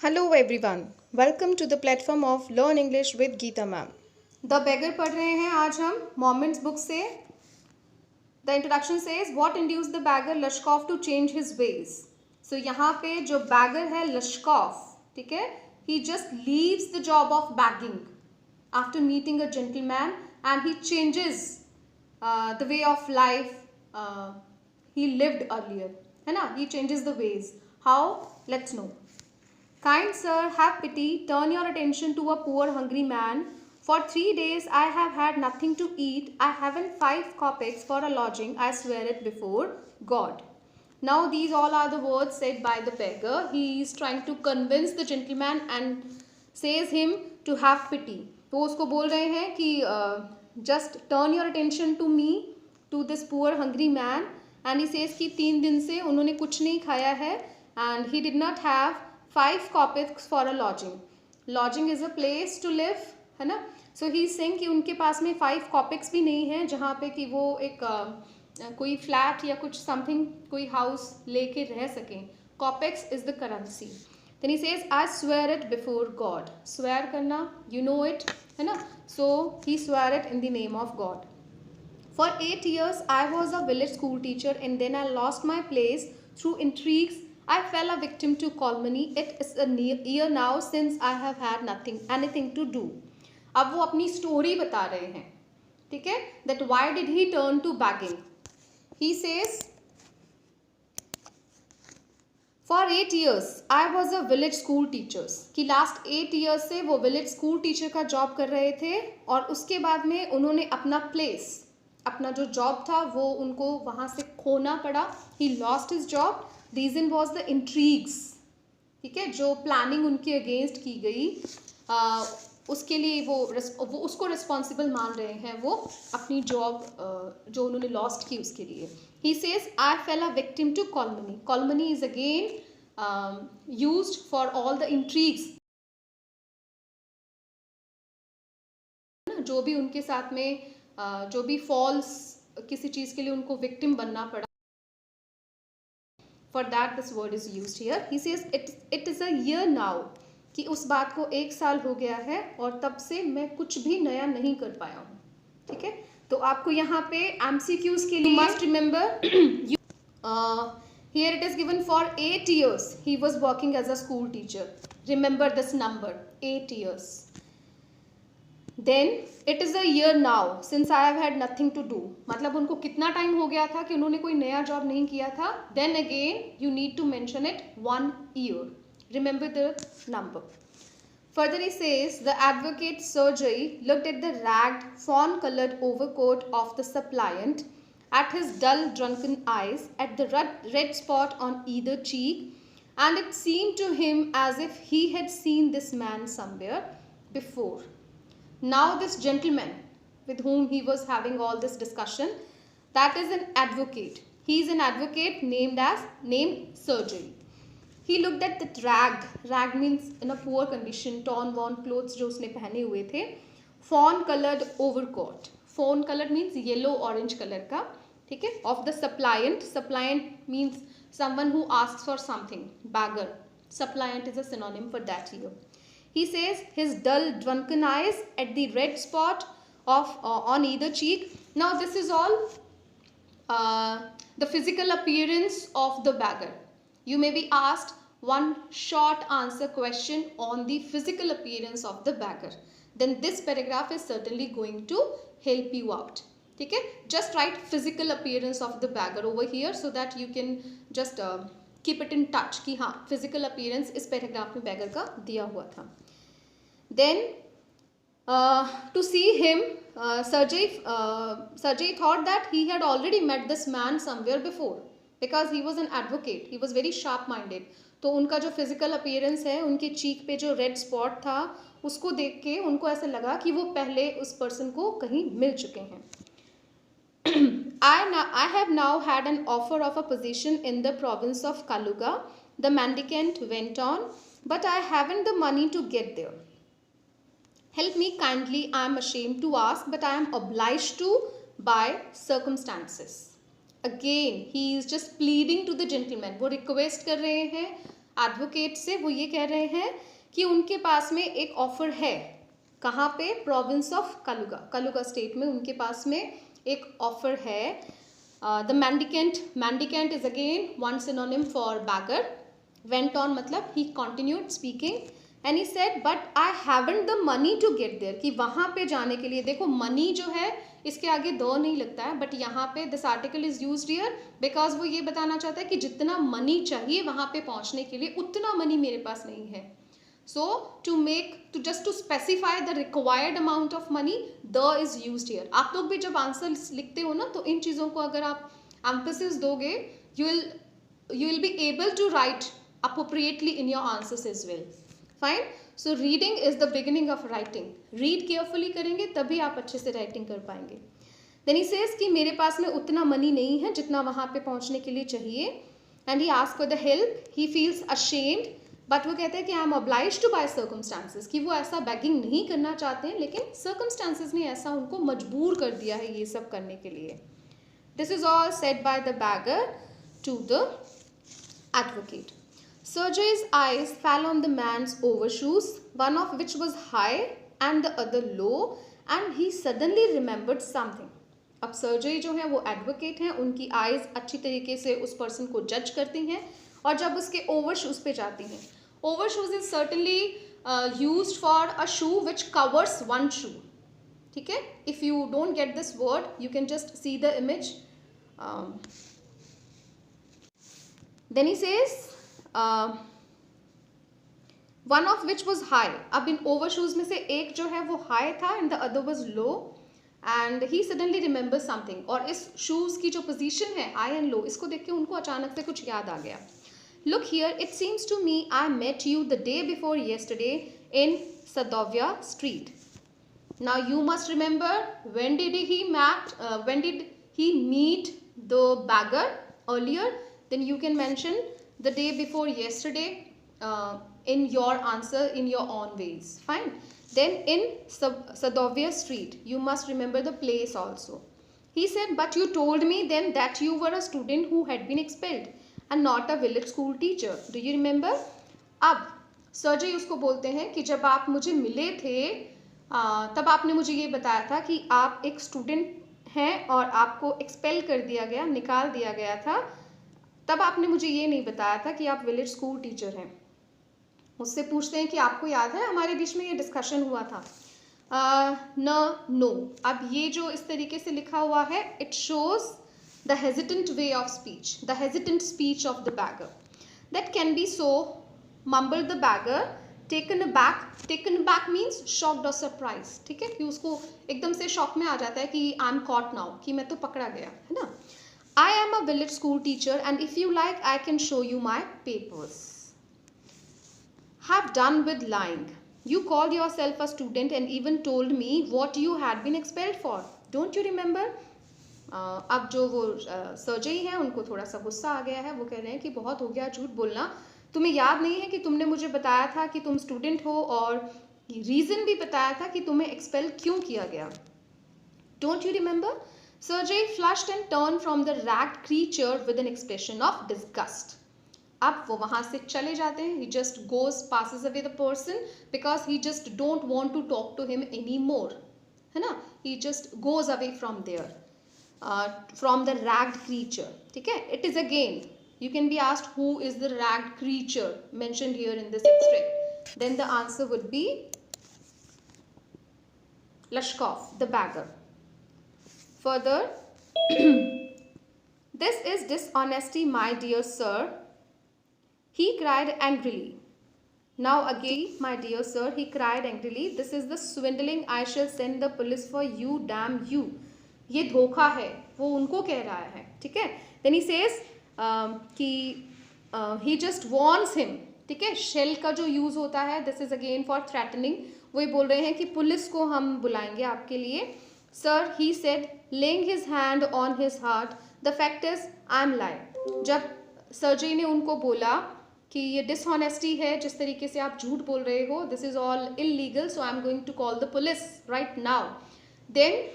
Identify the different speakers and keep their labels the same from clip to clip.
Speaker 1: Hello everyone, welcome to the platform of Learn English with Geeta ma'am. The beggar पढ़ रहे हैं आज हम मोमेंट्स बुक से. The introduction says what induced the beggar Lushkoff to change his ways. So यहाँ पे जो beggar है लश्कॉफ, ठीक है, he just leaves the job of begging after meeting a gentleman and he changes the way of life he lived earlier, है ना. He changes the ways. How? Let's know. Kind sir, have pity, turn your attention to a poor hungry man. For 3 days I have had nothing to eat. I haven't 5 kopecks for a lodging. I swear it before God. Now these all are the words said by the beggar. He is trying to convince the gentleman and says him to have pity. तो उसको बोल रहे हैं कि just turn your attention to me, to this poor hungry man. And he says कि 3 दिन से उन्होंने कुछ नहीं खाया है and he did not have 5 kopecks for a lodging. Lodging is a place to live, है ना. So he is saying कि उनके पास में 5 kopecks भी नहीं है जहाँ पे कि वो एक कोई फ्लैट या कुछ समथिंग कोई हाउस लेके रह सकें. Kopecks is the currency. Then he says I swear it before God. Swear करना, you know it, है ना. So he swear it in the name of God. For 8 years I was a village school teacher and then I lost my place through intrigues. I fell a victim to calumny. It is a year now since I have had anything to do. अब वो अपनी story बता रहे हैं, ठीक है. That why did he turn to begging? He says, for 8 years I was a village school teacher. कि last 8 years से वो village school teacher का जॉब कर रहे थे और उसके बाद में उन्होंने अपना प्लेस, अपना जो जॉब था वो उनको वहाँ से खोना पड़ा. He lost his job. Reason was the intrigues, ठीक है, जो प्लानिंग उनके अगेंस्ट की गई, उसके लिए वो उसको रिस्पॉन्सिबल मान रहे हैं, वो अपनी जॉब जो उन्होंने लॉस्ट की उसके लिए. He says I fell a victim to calumny. Calumny is again used for all the intrigues, जो भी उनके साथ में जो भी फॉल्स किसी चीज़ के लिए उनको विक्टिम बनना पड़ा. For that this word is used here. He says it is a year now, कि उस बात को 1 साल हो गया है और तब से मैं कुछ भी नया नहीं कर पाया हूँ, ठीक है. तो आपको यहाँ पे MCQs के लिए must remember here it is given for 8 years he was working as a school teacher. Remember this number, 8 years. Then it is a year now since I have had nothing to do. मतलब उनको कितना time हो गया था कि उन्होंने कोई नया जॉब नहीं किया था. Then again you need to mention it 1 year. Remember the number. Further he says the advocate Sergei looked at the ragged fawn-colored overcoat of the suppliant, at his dull drunken eyes, at the red spot on either cheek, and it seemed to him as if he had seen this man somewhere before. Now this gentleman with whom he was having all this discussion, that is an advocate. He is an advocate named Sergei. He looked at the ragged means in a poor condition, torn worn clothes जो उसने पहने हुए थे. fawn colored overcoat. fawn colored means yellow orange color का, ठीक है. of the suppliant means someone who asks for something. beggar, suppliant is a synonym for that here. He says his dull drunken eyes at the red spot of on either cheek. Now this is all the physical appearance of the beggar. You may be asked one short answer question on the physical appearance of the beggar. Then this paragraph is certainly going to help you out. ठीक है. Just write physical appearance of the beggar over here so that you can just keep it in touch कि हाँ physical appearance इस paragraph में beggar का दिया हुआ था. Then to see him Sergei thought that he had already met this man somewhere before because he was an advocate. He was very sharp minded. तो उनका जो फिजिकल अपीयरेंस है, उनके चीक पे जो रेड स्पॉट था, उसको देख के उनको ऐसा लगा कि वो पहले उस पर्सन को कहीं मिल चुके हैं. I have now had an offer of a position in the province of Kaluga, the mendicant went on, but I haven't the money to get there. Help me kindly, I am ashamed to ask, but I am obliged to by circumstances. Again, he is just pleading to the gentleman. वो request कर रहे हैं, advocate से, वो ये कह रहे हैं कि उनके पास में एक ऑफर है। कहाँ पे? Province of Kaluga, Kaluga state में उनके पास में एक ऑफर है। The mendicant is again one synonym for beggar. Went on मतलब he continued speaking and he said but I haven't the money to get there, कि वहाँ पे जाने के लिए, देखो मनी जो है इसके आगे दो नहीं लगता है, बट यहाँ पे this article is used here because वो ये बताना चाहता है कि जितना मनी चाहिए वहाँ पे पहुँचने के लिए उतना मनी मेरे पास नहीं है। So to just to specify the required amount of money, the is used here. आप लोग भी जब आंसर लिखते हो ना, तो इन चीज़ों को अगर आप emphasis दोगे, you will be able to write appropriately in your answers as well. Fine. So reading is the beginning of writing. Read carefully करेंगे तभी आप अच्छे से writing कर पाएंगे. Then he says कि मेरे पास में उतना money नहीं है जितना वहाँ पे पहुँचने के लिए चाहिए. And he asks for the help. He feels ashamed. But वो कहते हैं कि I am obliged to by circumstances, कि वो ऐसा बैगिंग नहीं करना चाहते हैं, लेकिन सर्कमस्टांसेस ने ऐसा उनको मजबूर कर दिया है ये सब करने के लिए. This is all said by the beggar to the advocate. Sergey's eyes fell on the man's overshoes, one of which was high and the other low, and he suddenly remembered something. अब सर्जय जो है वो advocate हैं, उनकी eyes अच्छी तरीके से उस पर्सन को जज करती हैं, और जब उसके ओवरशूज पे जाती हैं, overshoes is certainly used for a shoe which covers one shoe. ठीक है, if you don't get this word you can just see the image. Then he says one of which was high. अब इन ओवरशूज में से एक जो है वो हाई था and the other was low, and he suddenly remember something. और इस शूज की जो पोजीशन है हाई एंड लो, इसको देख के उनको अचानक से कुछ याद आ गया. Look here, it seems to me I met you the day before yesterday in Sadovya Street. Now you must remember, when did he meet the beggar earlier? Then you can mention the day before yesterday in your answer in your own ways. Fine. Then in Sadovya Street, you must remember the place also. He said, but you told me then that you were a student who had been expelled and not a village school teacher. Do you remember? अब सर्जय उसको बोलते हैं कि जब आप मुझे मिले थे तब आपने मुझे ये बताया था कि आप एक स्टूडेंट हैं और आपको एक्सपेल कर दिया गया, निकाल दिया गया था. तब आपने मुझे ये नहीं बताया था कि आप विलेज स्कूल टीचर हैं. उससे पूछते हैं कि आपको याद है हमारे बीच में ये डिस्कशन हुआ था? नो. अब ये जो इस तरीके से लिखा हुआ है, it shows the hesitant way of speech, the hesitant speech of the beggar. That can be so, mumbled the beggar, taken aback means shocked or surprised. ठीक है, कि उसको एकदम से शॉक में आ जाता है कि I am caught now, कि मैं तो पकड़ा गया है ना. I am a village school teacher and if you like I can show you my papers. Have done with lying. You called yourself a student and even told me what you had been expelled for. Don't you remember? अब जो वो सर्जय हैं उनको थोड़ा सा गुस्सा आ गया है. वो कह रहे हैं कि बहुत हो गया झूठ बोलना, तुम्हें याद नहीं है कि तुमने मुझे बताया था कि तुम स्टूडेंट हो और रीज़न भी बताया था कि तुम्हें एक्सपेल क्यों किया गया. Don't you remember? Sergei flushed and turn from the ragged creature with an expression of disgust. अब वो वहाँ से चले जाते हैं. He just goes passes away the person because he just don't want to talk to him any more, है ना. He just goes away from there. From the ragged creature. ठीक है, it is again, you can be asked who is the ragged creature mentioned here in this extract. Then the answer would be Lashkov, the beggar. Further, this is dishonesty, my dear sir, he cried angrily. Now again, my dear sir, he cried angrily, this is the swindling, I shall send the police for you, damn you. ये धोखा है, वो उनको कह रहा है. ठीक है. देन ही सेज कि ही जस्ट वॉर्न्स हिम. ठीक है, शेल का जो यूज़ होता है this is again for threatening. वो बोल रहे हैं कि पुलिस को हम बुलाएंगे आपके लिए. Sir, he said laying his hand on his heart, the fact is I am lying. जब सर्जय ने उनको बोला कि ये डिसऑनेस्टी है, जिस तरीके से आप झूठ बोल रहे हो, this is all illegal, so I am going to call the police right now. Then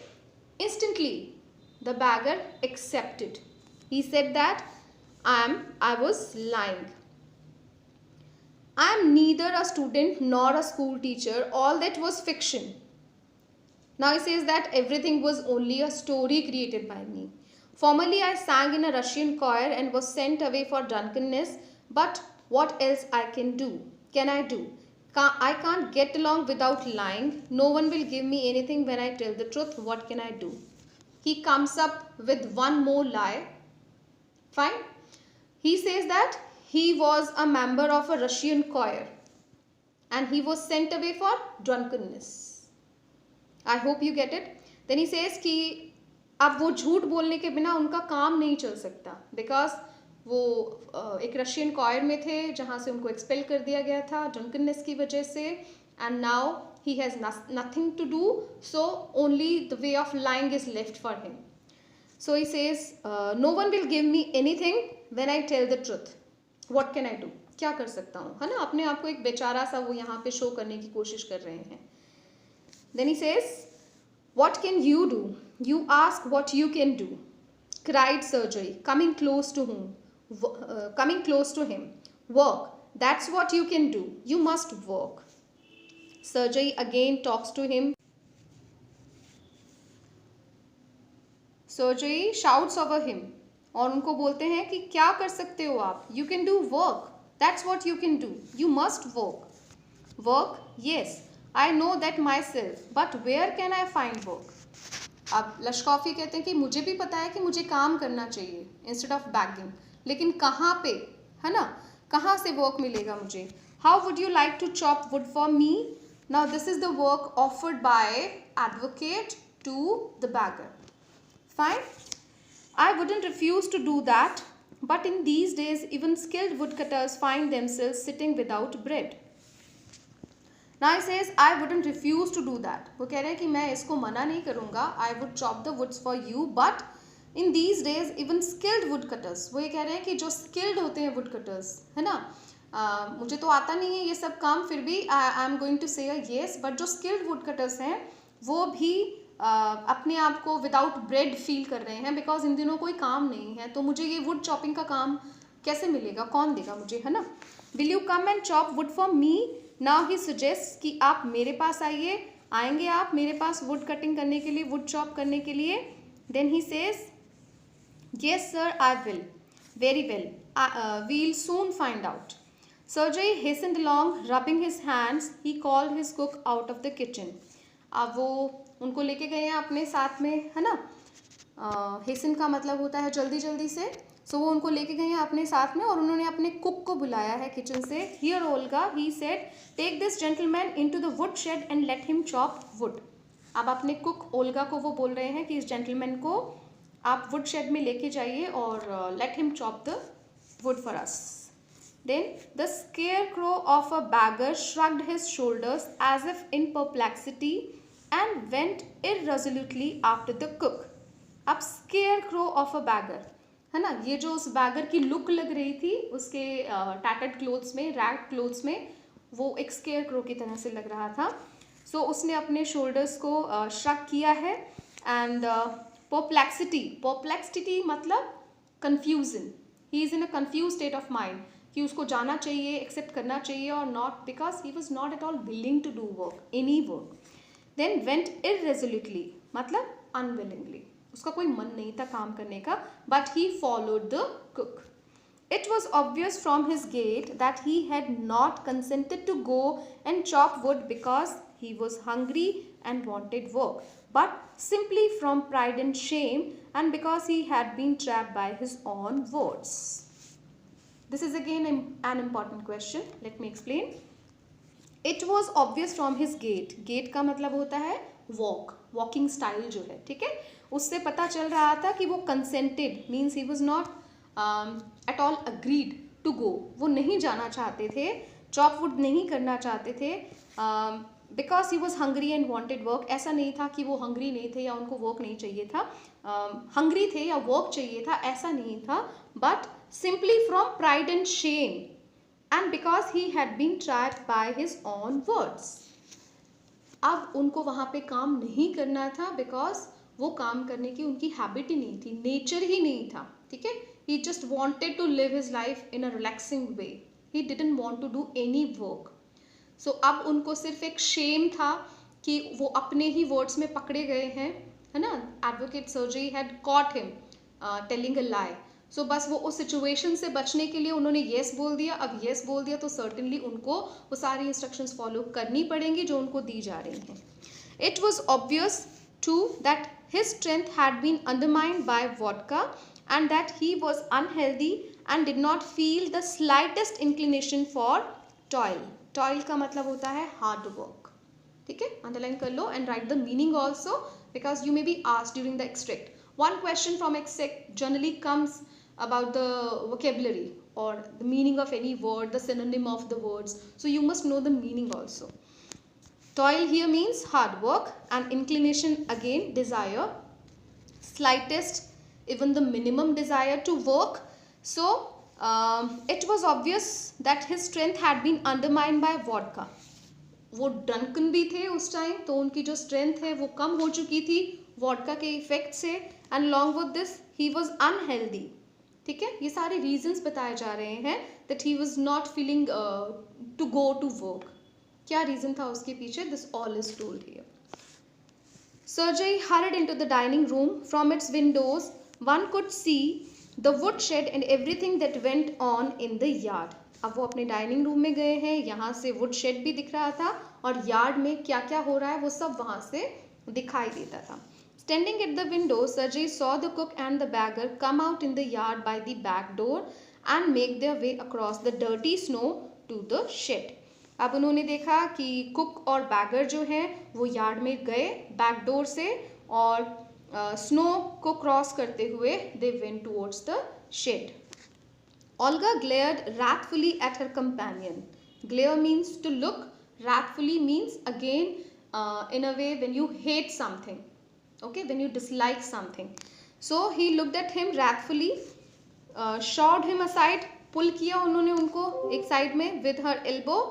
Speaker 1: instantly the beggar accepted. He said that I was lying. I am neither a student nor a school teacher. All that was fiction. Now he says that everything was only a story created by me. Formerly I sang in a Russian choir and was sent away for drunkenness, but what else can I do? I can't get along without lying. No one will give me anything when I tell the truth. What can I do? He comes up with one more lie. Fine. He says that he was a member of a Russian choir and he was sent away for drunkenness. I hope you get it. Then he says कि अब वो झूठ बोलने के बिना उनका काम नहीं चल सकता, बिकॉज वो एक रशियन कॉयर में थे जहाँ से उनको एक्सपेल कर दिया गया था ड्रंकननेस की वजह से, and now he has nothing to do, so only the way of lying is left for him. So he says no one will give me anything when I tell the truth. What can I do? क्या कर सकता हूँ, है ना. अपने आप को एक बेचारा सा वो यहाँ पे शो करने की कोशिश कर रहे हैं. Then he says, what can you do? You ask what you can do, cried Sergei, coming close to him. Work. That's what you can do. You must work. Sergei again talks to him. Sergei shouts over him. और उनको बोलते हैं कि क्या कर सकते हो आप? You can do work. That's what you can do. You must work. Work? Yes. I know that myself, but where can I find work? अब लश्कोफ ये कहते हैं कि मुझे भी पता है कि मुझे काम करना चाहिए इंस्टेड ऑफ बैगिंग, लेकिन कहाँ पे, है ना, कहाँ से वर्क मिलेगा मुझे? How would you like to chop wood for me? Now this is the work offered by advocate to the beggar. Fine. I wouldn't refuse to do that, but in these days even skilled woodcutters find themselves sitting without bread. Now he says, I wouldn't refuse to do that. वो कह रहे हैं कि मैं इसको मना नहीं करूँगा. I would chop the woods for you, but in these days even skilled woodcutters. वो ये कह रहे हैं कि जो skilled होते हैं woodcutters, है ना, मुझे तो आता नहीं है ये सब काम, फिर भी I am going to say a yes, but जो skilled woodcutters हैं वो भी अपने आप को विदाउट ब्रेड फील कर रहे हैं, बिकॉज इन दिनों कोई काम नहीं है, तो मुझे ये वुड चॉपिंग का काम कैसे मिलेगा, कौन देगा मुझे, है ना. Will you come and chop wood for me? Now he suggest कि आप मेरे पास आएंगे आप मेरे पास वुड कटिंग करने के लिए, वुड चॉप करने के लिए. Then he says, yes sir I will, very well, we'll soon find out. Sergei hastened along, rubbing his hands. He called his cook out of the kitchen. अब वो उनको लेके गए हैं अपने साथ में, है ना. हेसन का मतलब होता है जल्दी जल्दी से. सो वो उनको लेके गए हैं अपने साथ में और उन्होंने अपने कुक को बुलाया है किचन से. Here Olga, he said, take this gentleman into the would shade and let him chop wood. अब अपने कुक ओल्गा को वो बोल रहे हैं कि इस जेंटलमैन को आप वुड शेड में लेके जाइए और late him chop the wood for us. Then the scarecrow of a beggar shrugged his shoulders as if in perplexity and went irresolutely after the cook. अब scarecrow of a beggar, है ना, ये जो उस बैगर की look लग रही थी उसके टैटर्ड क्लोथ्स में, रैग क्लोथ्स में, वो एक स्केयरक्रो की तरह से लग रहा था. सो उसने अपने शोल्डर्स को श्रग किया है. एंड परप्लेक्सिटी मतलब confusion. He is in a confuse state of mind कि उसको जाना चाहिए, एक्सेप्ट करना चाहिए और not, because he was not at all willing to do work, any work. Then went irresolutely मतलब अनविलिंगली, उसका कोई मन नहीं था काम करने का, but he followed the cook. It was obvious from his gait that he had not consented to go and chop wood because he was hungry and wanted work, but simply from pride and shame and because he had been trapped by his own words. This is again an important question. Let me explain. It was obvious from his gait. Gait का मतलब होता है walk, walking style जो है, ठीक है, उससे पता चल रहा था कि वो consented means he was not at all agreed to go. वो नहीं जाना चाहते थे, chop wood नहीं करना चाहते थे, because he was hungry and wanted work. ऐसा नहीं था कि वो hungry नहीं थे या उनको work नहीं चाहिए था, hungry थे या work चाहिए था, ऐसा नहीं था, but simply from pride and shame and because he had been trapped by his own words. अब उनको वहाँ पे काम नहीं करना था because वो काम करने की उनकी हैबिट ही नहीं थी, नेचर ही नहीं था, ठीक है. He just wanted to live his life in a relaxing way. He didn't want to do any work. So अब उनको सिर्फ एक शेम था कि वो अपने ही वर्ड्स में पकड़े गए हैं, है ना. Advocate Sergei had caught him telling a lie. So बस वो उस सिचुएशन से बचने के लिए उन्होंने येस बोल दिया. अब येस बोल दिया तो सर्टेनली उनको वो सारी इंस्ट्रक्शंस फॉलो करनी पड़ेंगी जो उनको दी जा रही हैं. It was obvious to that his strength had been undermined by vodka and that he was unhealthy and did not feel the slightest inclination for toil. Toil का मतलब होता है hard work. ठीक है, अंडरलाइन कर लो and write the meaning also because you may be asked during the extract. One question from extract generally comes about the vocabulary or the meaning of any word, the synonym of the words. So you must know the meaning also. Toil here means hard work, and inclination again desire, slightest, even the minimum desire to work. So it was obvious that his strength had been undermined by vodka. वो drunken भी थे उस time, तो उनकी जो strength है वो कम हो चुकी थी वॉडका के इफेक्ट से. And long with this he was unhealthy. ठीक है, ये सारे रीजंस बताए जा रहे हैं that he was not feeling to go to work. क्या रीजन था उसके पीछे? This all is told here. Sergey hurried into the dining room. From its windows one could see the woodshed and everything that went on in the yard. अब वो अपने dining room में गए हैं, यहाँ से वुड शेड भी दिख रहा था और यार्ड में क्या क्या हो रहा है वो सब वहाँ से दिखाई देता था. Standing at the window, Sergey saw the cook and the bagger come out in the yard by the back door and make their way across the dirty snow to the shed. अब उन्होंने देखा कि cook और bagger जो हैं वो yard में गए बैक डोर से और स्नो को क्रॉस करते हुए they went towards the shed. Olga glared wrathfully at her companion. Glare means to look. Wrathfully means again in a way when you hate something. Okay, when you dislike something. So he looked at him wrathfully, shoved him aside, pull किया उन्होंने उनको एक side में with her elbow.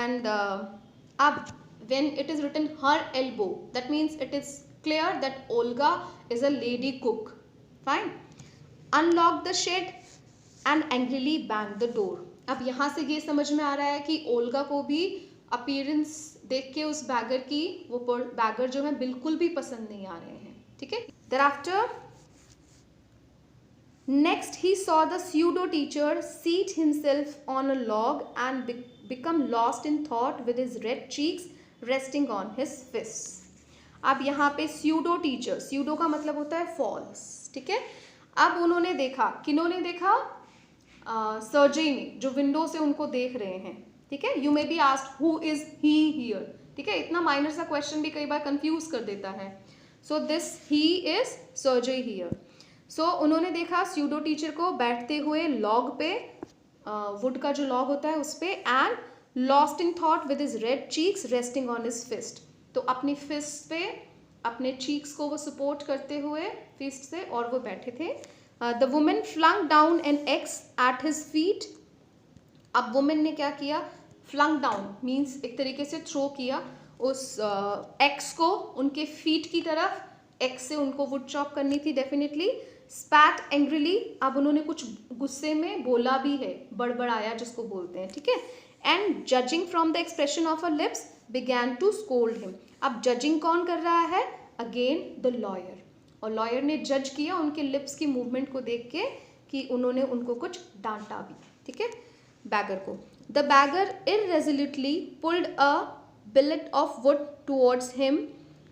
Speaker 1: And अब when it is written her elbow, that means it is clear that Olga is a lady cook. Fine. Unlocked the shed and angrily banged the door. अब यहाँ से ये समझ में आ रहा है कि ओल्गा को भी अपीयरेंस देख के उस बैगर की वो बैगर जो है बिल्कुल भी पसंद नहीं आ रहे हैं. ठीक है. Thereafter next he saw the pseudo teacher seat himself on a log and become lost in thought with his red cheeks resting on his fists. अब यहाँ पे pseudo teacher, pseudo का मतलब होता है false. ठीक है. अब उन्होंने देखा, किन्होंने देखा? सर्जई ने, जो विंडो से उनको देख रहे हैं. ठीक है. You may be asked who is he here. ठीक है, इतना माइनर सा क्वेश्चन भी कई बार कंफ्यूज कर देता है. So this he is Sergei here. So उन्होंने देखा स्यूडो टीचर को बैठते हुए लॉग पे, वुड का जो लॉग होता है उस पे, and lost in thought with his red cheeks resting on his fist. तो अपनी फिस्ट पे अपने चीक्स को वो सपोर्ट करते हुए फिस्ट से और वो बैठे थे. The women flung down an axe at his feet. अब वुमेन ने क्या किया? फ्लंग डाउन मीन्स एक तरीके से थ्रो किया उस एक्स को उनके फीट की तरफ. एक्स से उनको वुड चॉप करनी थी डेफिनेटली. स्पैट एंग्रीली, अब उन्होंने कुछ गुस्से में बोला भी है, बड़बड़ाया जिसको बोलते हैं. ठीक है. And judging from the expression of her lips began to scold him. अब जजिंग कौन कर रहा है? Again the lawyer. और लॉयर ने जज किया उनके लिप्स की मूवमेंट को देख के कि उन्होंने उनको कुछ डांटा भी. ठीक है, बैगर को. The beggar irresolutely pulled a billet of wood towards him,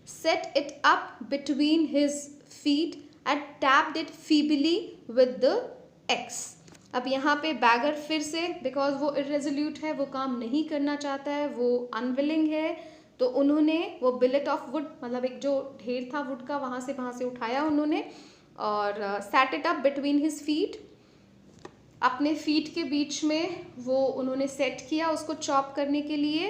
Speaker 1: set it up between his feet and tapped it feebly with the axe. अब यहाँ पे बैगर फिर से, बिकॉज वो irresolute है, वो काम नहीं करना चाहता है, वो अनविलिंग है, तो उन्होंने वो बिलेट ऑफ वुड मतलब एक जो ढेर था वुड का वहाँ से उठाया उन्होंने और set it up between his feet. अपने फीट के बीच में वो उन्होंने सेट किया उसको चॉप करने के लिए.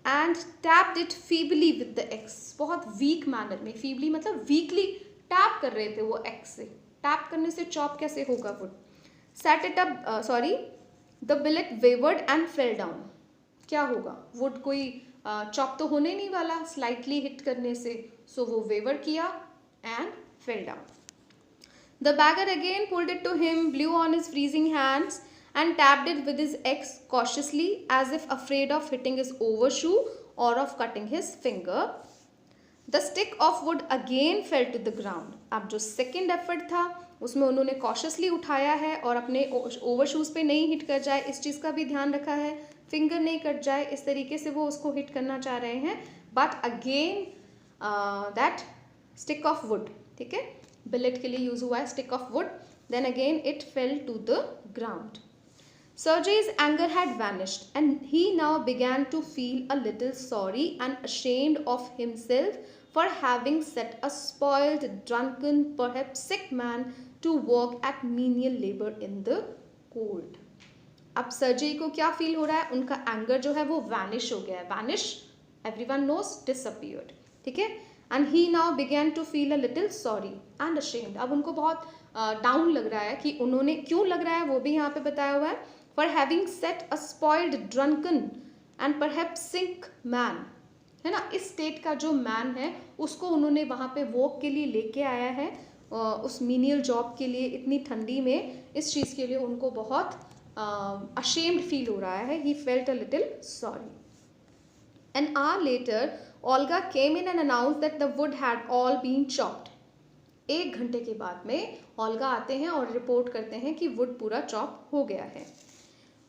Speaker 1: And tapped it feebly with the x. बहुत वीक मैनर में, फीबली मतलब वीकली टैप कर रहे थे वो एक्स से. टैप करने से चॉप कैसे होगा wood? Set it up, sorry, the billet wavered and fell down. क्या होगा? वुड कोई चॉप तो होने नहीं वाला स्लाइटली हिट करने से, सो वो वेवर किया and fell down. The beggar again pulled it to him, blew on his freezing hands and tapped it with his axe cautiously as if afraid of hitting his overshoe or of cutting his finger. The stick of wood again fell to the ground. अब जो second effort था उसमें उन्होंने cautiously उठाया है और अपने ओवरशूज़ पे नहीं हिट कर जाए इस चीज़ का भी ध्यान रखा है, फिंगर नहीं कट जाए, इस तरीके से वो उसको हिट करना चाह रहे हैं. But again that stick of wood, ठीक है, बिलेट के लिए यूज हुआ है stick of wood, then again it fell to the ground. Sergei's anger had vanished, and he now began to feel a little sorry and ashamed of himself for having set a spoiled, drunken, perhaps sick man to work at menial labor in the cold. अब Sergei को क्या feel हो रहा है, उनका anger जो है वो वैनिश हो गया है. वैनिश एवरीवन नोस डिसअपियर्ड, ठीक है. And he now began to feel a little sorry and ashamed. अब उनको बहुत डाउन लग रहा है कि उन्होंने क्यों लग रहा है वो भी यहाँ पे बताया हुआ है. For having set a spoiled, drunken and perhaps sick man, है ना, इस स्टेट का जो मैन है उसको उन्होंने वहाँ पे वॉक के लिए लेके आया है उस मीनियल जॉब के लिए इतनी ठंडी में. इस चीज़ के लिए उनको बहुत अशेम्ड फील हो रहा है. He felt a little sorry. An hour later, Olga came in and announced that the wood had all been chopped. 1 घंटे के बाद में ओल्गा आते हैं और रिपोर्ट करते हैं कि वुड पूरा चॉप हो गया है.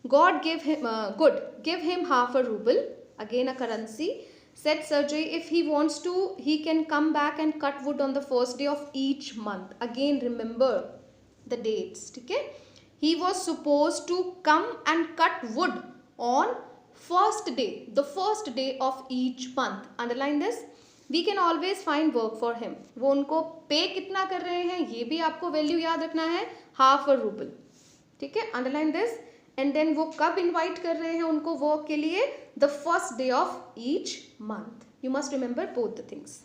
Speaker 1: God give him half a ruble, again a currency, said Sergei. If he wants to, he can come back and cut wood on the first day of each month. Again remember the dates, ठीक है. He was supposed to come and cut wood on first day, the first day of each month. Underline this. We can always find work for him. वो उनको पे कितना कर रहे हैं ये भी आपको वैल्यू याद रखना है, half a ruble, ठीक है. Underline this. एंड देन वो कब इन्वाइट कर रहे हैं उनको वर्क के लिए, the first day of each month. You must remember both the things.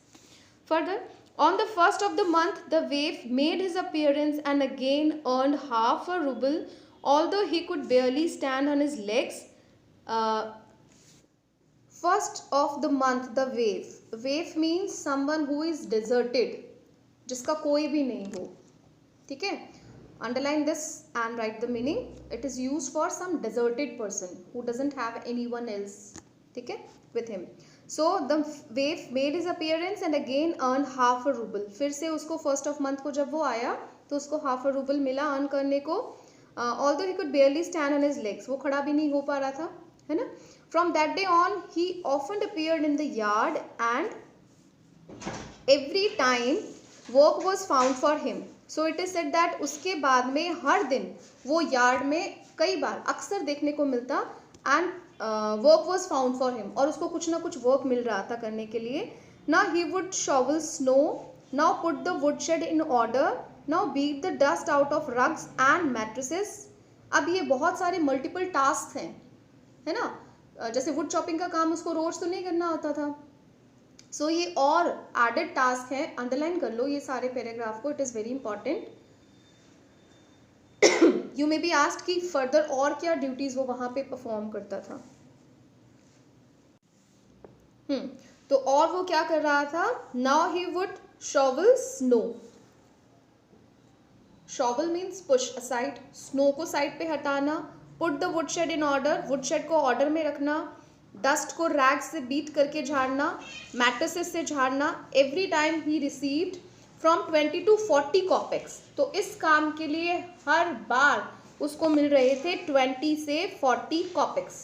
Speaker 1: Further, on the first of the month the वेफ made his appearance and again earned half a rouble, although he could बेयरली stand on his legs. First of the month the वेफ, वेफ means someone who is deserted, जिसका कोई भी नहीं हो, ठीक है. Underline this and write the meaning. It is used for some deserted person who doesn't have anyone else, ठीक है, with him. So the waif made his appearance and again earned half a ruble. फिर से उसको first of month को जब वो आया तो उसको half a ruble मिला earn करने को. Although he could barely stand on his legs, वो खड़ा भी नहीं हो पा रहा था, है ना. From that day on he often appeared in the yard and every time work was found for him. So it is said that उसके बाद में हर दिन वो यार्ड में कई बार अक्सर देखने को मिलता and work was found for him, और उसको कुछ ना कुछ वर्क मिल रहा था करने के लिए. Now he would shovel snow, now put the would shed in order, now beat the dust out of rugs and mattresses. अब ये बहुत सारे मल्टीपल टास्क हैं, है ना. जैसे वुड चॉपिंग का काम उसको रोज तो नहीं करना होता था. सो ये और एडेड टास्क है. अंडरलाइन कर लो ये सारे पैराग्राफ को, it is very important. You may be asked कि फर्दर और क्या ड्यूटीज वो वहाँ पे परफॉर्म करता था. तो और वो क्या कर रहा था, now he would shovel snow. Shovel means push aside, snow को साइड पे हटाना. Put the would shed in order, wood shed को ऑर्डर में रखना. डस्ट को रैग से बीट करके झाड़ना, मैट्रेसेस से झाड़ना. Every time he received from 20 to 40 kopecks. तो इस काम के लिए हर बार उसको मिल रहे थे 20 से 40 कॉपेक्स.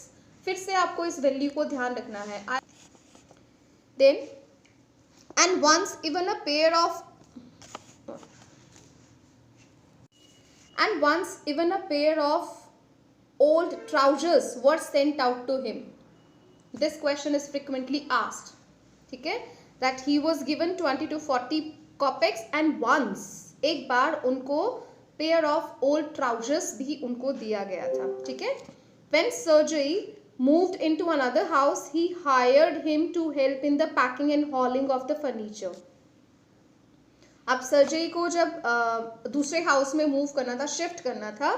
Speaker 1: फिर से आपको इस वैल्यू को ध्यान रखना है. Then and once even a pair of old trousers were sent out to him. This question is frequently asked, ठीक है, that he was given 20 to 40 kopecks and once, एक बार उनको pair of old trousers भी उनको दिया गया था, ठीक है. When Sergei moved into another house, he hired him to help in the packing and hauling of the furniture. अब सर्जेई को जब दूसरे हाउस में मूव करना था, शिफ्ट करना था,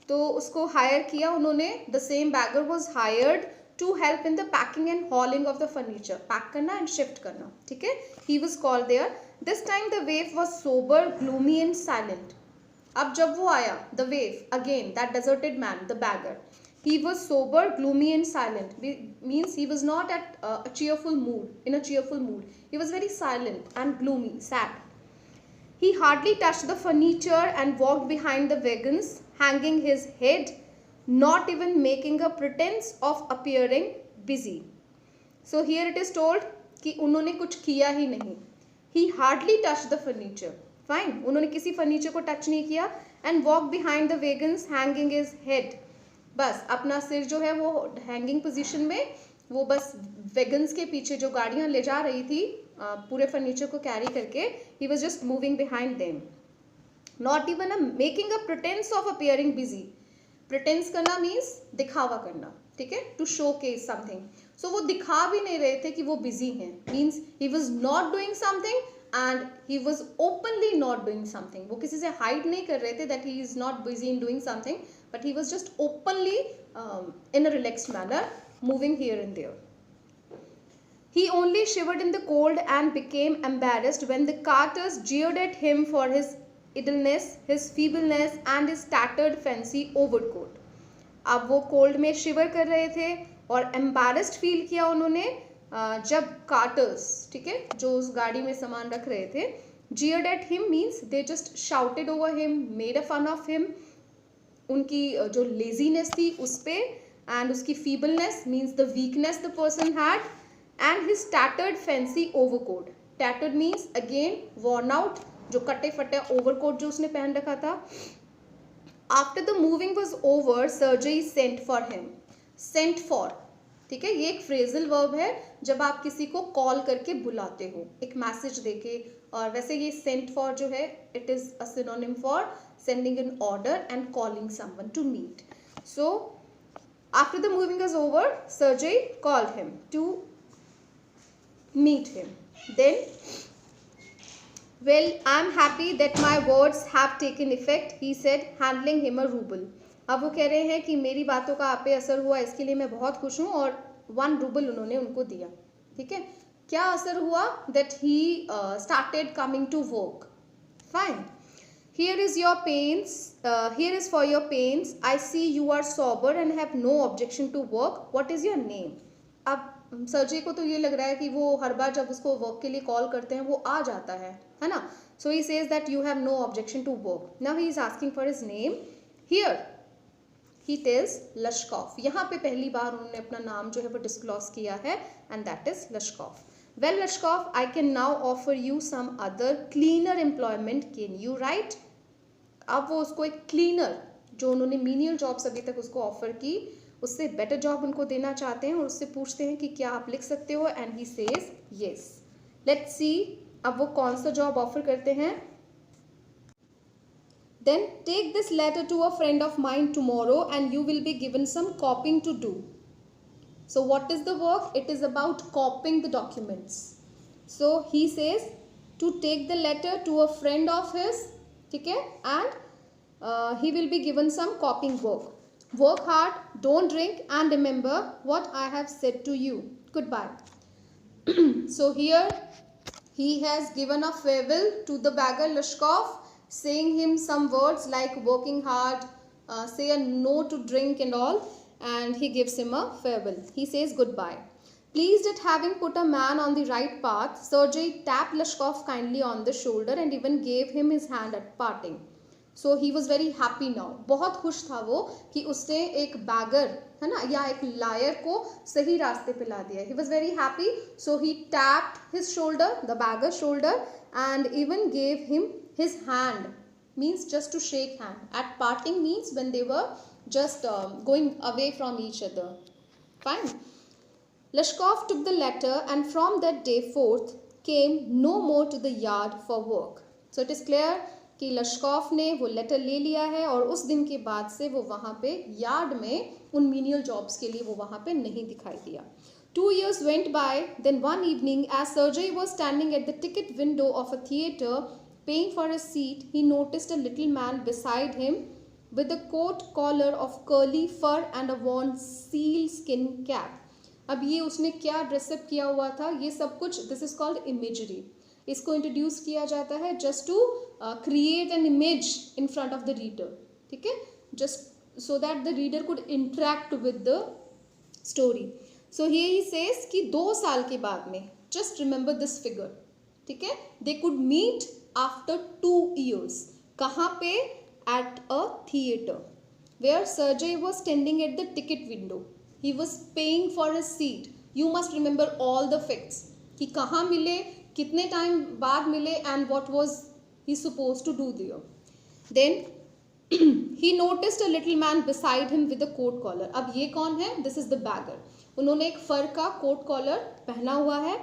Speaker 1: तो उसको हायर किया उन्होंने. The same beggar was hired to help in the packing and hauling of the furniture. Pack करना एंड शिफ्ट करना, ठीक है. He was called there. This time the waif was sober, gloomy and silent. अब जब वो आया, the waif again, that deserted man, the beggar, he was sober, gloomy and silent. Means he was not at a cheerful mood, in a cheerful mood. He was very silent and gloomy, sad. He hardly touched the furniture and walked behind the wagons, hanging his head, not even making a pretense of appearing busy. So here it is told कि उन्होंने कुछ किया ही नहीं. He hardly touched the furniture. Fine. उन्होंने किसी furniture को touch नहीं किया. And walked behind the wagons, hanging his head. बस अपना सिर जो है वो हैंगिंग पोजीशन में, वो बस वैगन्स के पीछे जो गाड़ियां ले जा रही थी पूरे फर्नीचर को कैरी करके, he was just moving behind them. Not even making a pretense of appearing busy. Pretense करना means दिखावा करना, ठीक है, to showcase something. So वो दिखा भी नहीं रहे थे कि वो busy हैं. Means he was not doing something and he was openly not doing something. वो किसी से hide नहीं कर रहे थे that he is not busy in doing something, but he was just openly in a relaxed manner moving here and there. He only shivered in the cold and became embarrassed when the carters jeered at him for his idleness, his feebleness and his tattered fancy overcoat. अब वो cold में शिवर कर रहे थे और embarrassed feel किया उन्होंने जब कार्टर्स, ठीक है, जो उस गाड़ी में सामान रख रहे थे, jeered at him means they just shouted over him, made a fun of him. उनकी जो लेजीनेस थी उस पे, एंड उसकी feebleness means the weakness the person had, and his tattered fancy overcoat. Tattered means again worn out, जो कटे फटे overcoat जो उसने पहन रखा था. After the moving was over, Sergei sent for him. Sent for, ठीक है, ये एक फ्रेजल वर्ब है जब आप किसी को कॉल करके बुलाते हो एक मैसेज देके. और वैसे ये सेंट फॉर जो है, it is a synonym for sending an order and calling someone to meet. So after the moving was over, Sergei called him to meet him. Then, well, I'm happy that my words have taken effect, he said, handing him a ruble. अब वो कह रहे हैं कि मेरी बातों का आप पे असर हुआ, इसके लिए मैं बहुत खुश हूँ, और 1 रूबल उन्होंने उनको दिया. ठीक है, क्या असर हुआ? That he started coming to work. Fine. Here is your pains. Here is for your pains. I see you are sober and have no objection to work. What is your name? अब सर्जी को तो ये लग रहा है कि वो हर बार जब उसको वर्क के लिए कॉल करते हैं वो आ जाता है ना. So he says that you have no objection to work. Now he is asking for his name. Here he tells Lashkov. यहाँ पे पहली बार उन्होंने अपना नाम जो है वो डिस्क्लोज किया है, and that is Lashkov. Well, Lashkov, I can now offer you some other cleaner employment. Can you write? अब वो उसको एक क्लीनर, जो उन्होंने मीनियल जॉब्स अभी तक उसको ऑफर की, उससे बेटर जॉब उनको देना चाहते हैं और उससे पूछते हैं कि क्या आप लिख सकते हो, and he says yes. Let's see अब वो कौन सा जॉब ऑफर करते हैं. Then take this letter to a friend of mine tomorrow and you will be given some copying to do. So what is the work? It is about copying the documents. So he says to take the letter to a friend of his, ठीक है, and he will be given some copying work. Work hard, don't drink, and remember what I have said to you. Goodbye. So here he has given a farewell to the beggar Lashkov, saying him some words like working hard, say a no to drink and all. And he gives him a farewell. He says goodbye. Pleased at having put a man on the right path, Sergei tapped Lashkov kindly on the shoulder and even gave him his hand at parting. So he was very happy now. बहुत खुश था वो कि उसने एक bagger, है ना, या एक लायर को सही रास्ते पे ला दिया. He was very happy. So he tapped his shoulder, the beggar's shoulder, and even gave him his hand. Means just to shake hand. At parting means when they were just going away from each other. Fine. Lashkov took the letter and from that day forth came no more to the yard for work. So it is clear कि लश्कॉफ ने वो letter ले लिया है और उस दिन के बाद से वो वहाँ पे यार्ड में उन मीनियल जॉब्स के लिए वो वहाँ पे नहीं दिखाई दिया. 2 years went by. Then one evening, as Sergei was standing at the ticket window of a theatre paying for a seat, he noticed a little man beside him with a coat collar of curly fur and a worn sealskin cap. अब ये उसने क्या dress up किया हुआ था, ये सब कुछ, दिस इज कॉल्ड इमेजरी. इसको इंट्रोड्यूस किया जाता है just to create an image in front of the reader, ठीक है, just so that the reader could interact with the story. So he says कि 2 साल के बाद में, जस्ट रिमेंबर दिस फिगर, ठीक है, they could meet after 2 years. कहाँ पे? At a theatre where Sergei was standing at the ticket window. He was paying for a seat. You must remember all the facts कि कहाँ मिले, कितने time बाद मिले, and what was he suppose to do there. Then he noticed a little man beside him with a coat collar. अब ये कौन है? This is the beggar. उन्होंने एक फर का कोट कॉलर पहना हुआ है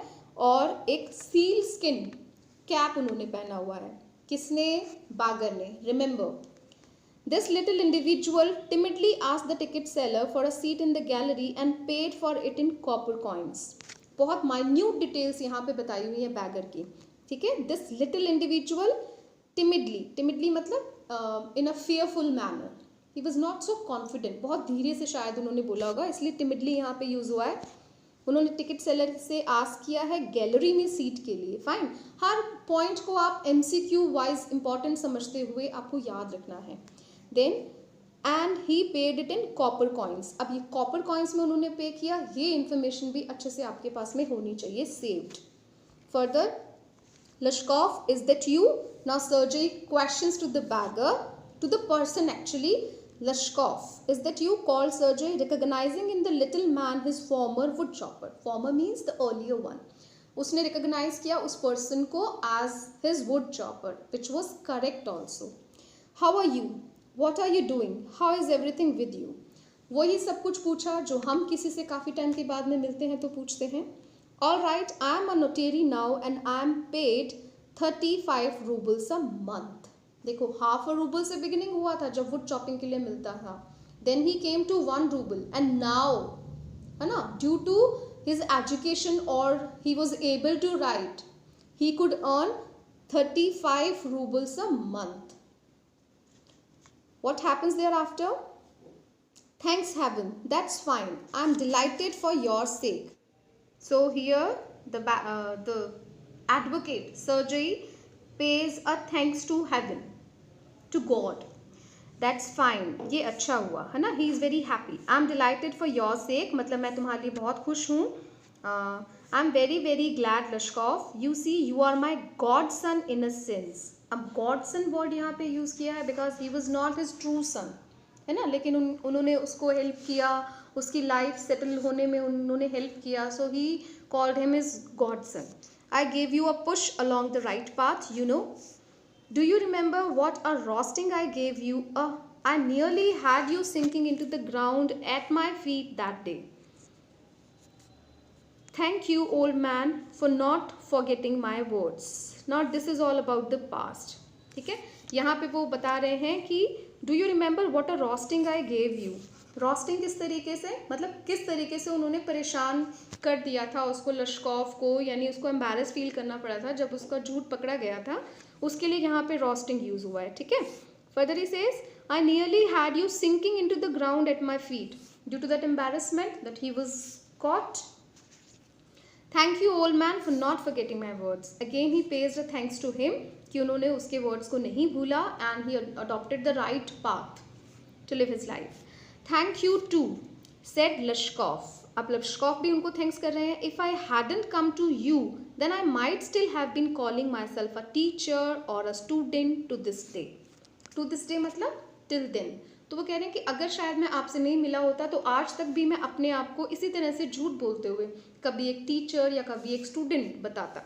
Speaker 1: और एक सील स्किन कैप उन्होंने पहना हुआ है. किसने? बागर ने. Remember, this little individual timidly asked the ticket seller for a seat in the gallery and paid for it in copper coins. बहुत माइन्यूट डिटेल्स यहाँ पे बताई हुई है बैगर की, ठीक है. दिस लिटिल इंडिविजुअल timidly मतलब in a fearful manner. He was not so confident. बहुत धीरे से शायद उन्होंने बोला होगा, इसलिए timidly यहाँ पे यूज हुआ है. उन्होंने टिकट सेलर से आस्क किया है गैलरी में सीट के लिए. फाइन, हर पॉइंट को आप MCQ वाइज इंपॉर्टेंट समझते हुए आपको याद रखना है. Then and he paid it in copper coins. अब ये कॉपर कॉइन्स में उन्होंने पे किया, ये इन्फॉर्मेशन भी अच्छे से आपके पास में होनी चाहिए, saved. Further, Lashkov, is that you? Now Sergey questions to the beggar, to the person actually. Lashkov, is that you? Called Sergey, recognizing in the little man his former wood chopper. Former means the earlier one. उसने recognize किया उस person को as his wood chopper, which was correct also. How are you? What are you doing? How is everything with you? वही सब कुछ पूछा जो हम किसी से काफ़ी टाइम के बाद में मिलते हैं तो पूछते हैं. All right, I am a notary now and I am paid 35 rubles a month. देखो, half a ruble से beginning हुआ था जब wood chopping के लिए मिलता था. Then he came to 1 ruble and now, है ना, due to his education or he was able to write, he could earn 35 rubles a month. What happens thereafter? Thanks heaven, that's fine. I am delighted for your sake. So here the advocate Sergey pays a thanks to heaven, to God. That's fine. ये अच्छा हुआ, है ना. He is very happy. I'm delighted for your sake. मतलब मैं तुम्हारे लिए बहुत खुश हूँ. I'm very very glad Lashkov. You see, you are my godson in a sense. अब godson word यहाँ पे यूज़ किया है because he was not his true son, है ना. लेकिन उन्होंने उसको हेल्प किया, उसकी लाइफ सेटल होने में उन्होंने हेल्प किया. So he called him is godson. I gave you a push along the right path, you know. Do you remember what a roasting I gave you? I nearly had you sinking in to the ground at my feet that day. Thank you old man for not forgetting my words. Not this is all about the past, ठीक है. यहाँ पे वो बता रहे हैं कि do you remember what a roasting I gave you. Roasting किस तरीके से, मतलब किस तरीके से उन्होंने परेशान कर दिया था उसको, लश्कॉफ को, यानी उसको एम्बैरस फील करना पड़ा था जब उसका झूठ पकड़ा गया था. उसके लिए यहाँ पे रोस्टिंग यूज हुआ है, ठीक है. Further he says, I nearly had you sinking into the ground at my feet due to that embarrassment that he was caught. Thank you old man for not forgetting my words. Again he pays a thanks to him कि उन्होंने उसके words को नहीं भूला and he adopted the right path to live his life. Thank you too said Lushkoff. अब Lushkoff भी उनको thanks कर रहे हैं. If I hadn't come to you then I might still have been calling my self a teacher और a student to this day. To this day मतलब till then. तो वो कह रहे हैं कि अगर शायद मैं आपसे नहीं मिला होता तो आज तक भी मैं अपने आप को इसी तरह से झूठ बोलते हुए कभी एक टीचर या कभी एक स्टूडेंट बताता.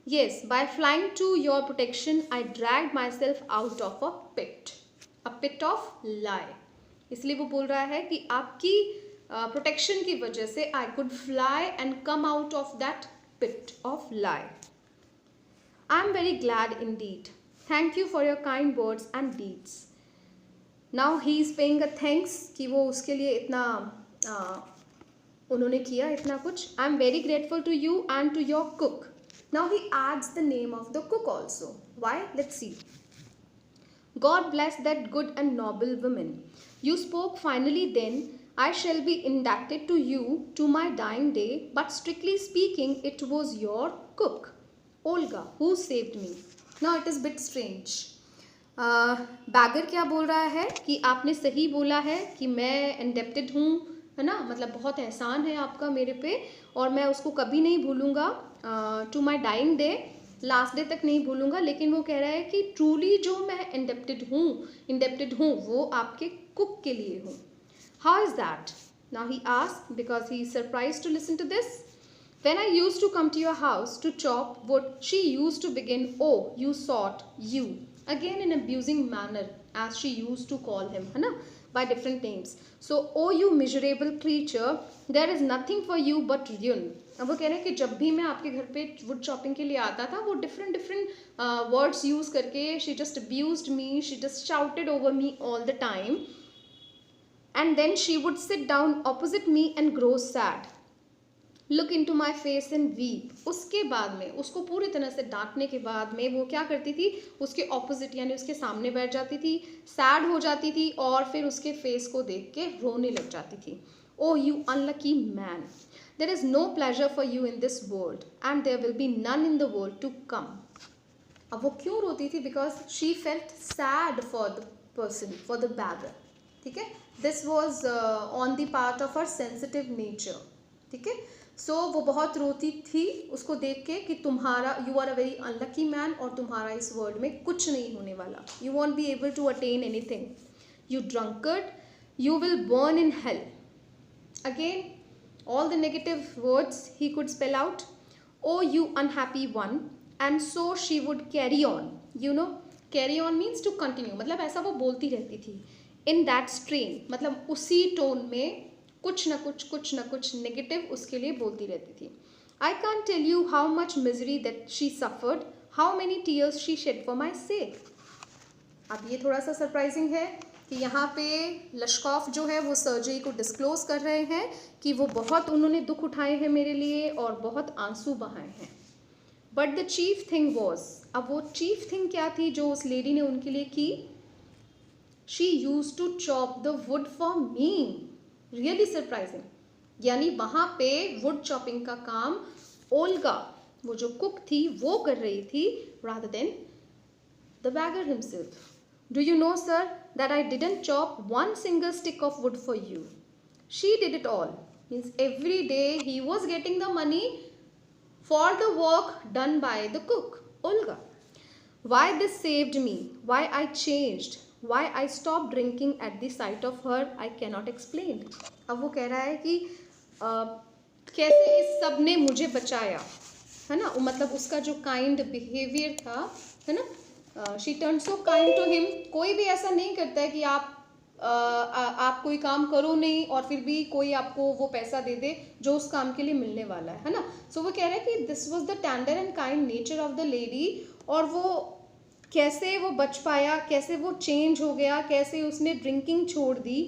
Speaker 1: Yes, by flying to your protection I drag my self out of a pit of lie. इसलिए वो बोल रहा है कि आपकी प्रोटेक्शन की वजह से I could fly and come out of that pit of lie. I am very glad indeed. Thank you for your kind words and deeds. Now he is paying a thanks कि वो उसके लिए इतना उन्होंने किया, इतना कुछ. I am very grateful to you and to your cook. Now he adds the name of the cook also. Why? Let's see. God bless that good and noble woman. You spoke finally then. I shall be indebted to you to my dying day, but strictly speaking, it was your cook. Olga, who saved me. Now it is bit strange. Beggar क्या बोल रहा है कि आपने सही बोला है कि मैं इंडेप्टेड हूँ, है ना, मतलब बहुत एहसान है आपका मेरे पे और मैं उसको कभी नहीं भूलूंगा, to my dying day, last day तक नहीं भूलूंगा. लेकिन वो कह रहा है कि ट्रूली जो मैं इंडेप्टेड हूँ वो आपके कुक के लिए हूँ. How is that? Now he asked because he is surprised to listen to this. When I used to come to your house to chop wood, she used to begin, "Oh, you sort, you." Again in abusing manner, as she used to call him, है ना, by different names. So, "Oh, you miserable creature, there is nothing for you but ruin." अब वो कह रहे हैं कि जब भी मैं आपके घर पे वुड चॉपिंग के लिए आता था वो डिफरेंट वर्ड्स यूज़ करके she just abused me, she just shouted over me all the time. And then she would sit down opposite me and grow sad. Look in to my face and weep. उसके बाद में उसको पूरी तरह से डांटने के बाद में वो क्या करती थी, उसके ऑपोजिट यानी उसके सामने बैठ जाती थी, सैड हो जाती थी और फिर उसके फेस को देख के रोने लग जाती थी. Oh you unlucky man, there is no pleasure for you in this world and there will be none in the world to come. अब वो क्यों रोती थी? Because she felt sad for the person, for the beggar. ठीक है, this was on the part of her sensitive nature. ठीक है, सो वो बहुत रोती थी उसको देख के कि तुम्हारा, you are a very unlucky man और तुम्हारा इस वर्ल्ड में कुछ नहीं होने वाला. You won't be able to attain anything. You drunkard, you will burn in hell. Again all the negative words he could spell out. Oh you unhappy one. And so she would carry on. You know, carry on means to continue. मतलब ऐसा वो बोलती रहती थी. In that strain, मतलब उसी tone में कुछ ना कुछ नेगेटिव उसके लिए बोलती रहती थी. I can't tell you how much misery that she suffered, how many tears she shed for my sake. अब ये थोड़ा सा सरप्राइजिंग है कि यहाँ पे लश्कॉफ जो है वो सर्जरी को डिस्क्लोज कर रहे हैं कि वो बहुत उन्होंने दुख उठाए हैं मेरे लिए और बहुत आंसू बहाए हैं. But the chief thing was, अब वो चीफ थिंग क्या थी जो उस लेडी ने उनके लिए की? She use to chop the wood for me. Really surprising. यानी वहाँ पे वुड चॉपिंग का काम ओल्गा, वो जो कुक थी, वो कर रही थी rather than the beggar himself. Do you know, sir, that I didn't chop one single stick of wood for you. She did it all. Means every day he was getting the money for the work done by the cook, Olga. Why this saved me, why I changed, why I stopped drinking at the sight of her, I cannot explain. अब वो कह रहा है कि कैसे इस सब ने मुझे बचाया, है ना, मतलब उसका जो काइंड बिहेवियर था, है ना, she turn so kind to him. कोई भी ऐसा नहीं करता है कि आप कोई काम करो नहीं और फिर भी कोई आपको वो पैसा दे दे जो उस काम के लिए मिलने वाला है ना. सो वो कह रहा है कि this was the tender and kind nature of the lady. और वो कैसे वो बच पाया, कैसे वो चेंज हो गया, कैसे उसने ड्रिंकिंग छोड़ दी,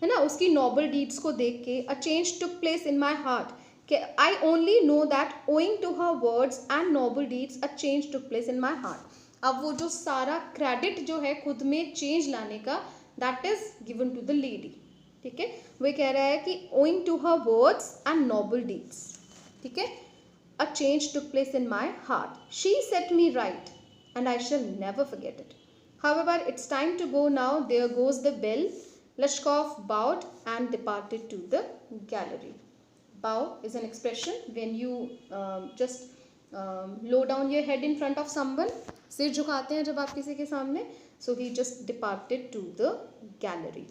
Speaker 1: है ना, उसकी नोबल डीड्स को देख के. A change took place in my heart. I only know that owing to her words and noble deeds a change took place in my heart. अब वो जो सारा क्रेडिट जो है खुद में चेंज लाने का, that is given to the lady. ठीक है, वो कह रहा है कि owing to her words and noble deeds, ठीक है, a change took place in my heart. She set me right and I shall never forget it. However, it's time to go now. There goes the bell. Lashkov bowed and departed to the gallery. Bow is an expression when you just low down your head in front of someone. सिर झुकाते हैं जब आप किसी के सामने. So he just departed to the gallery.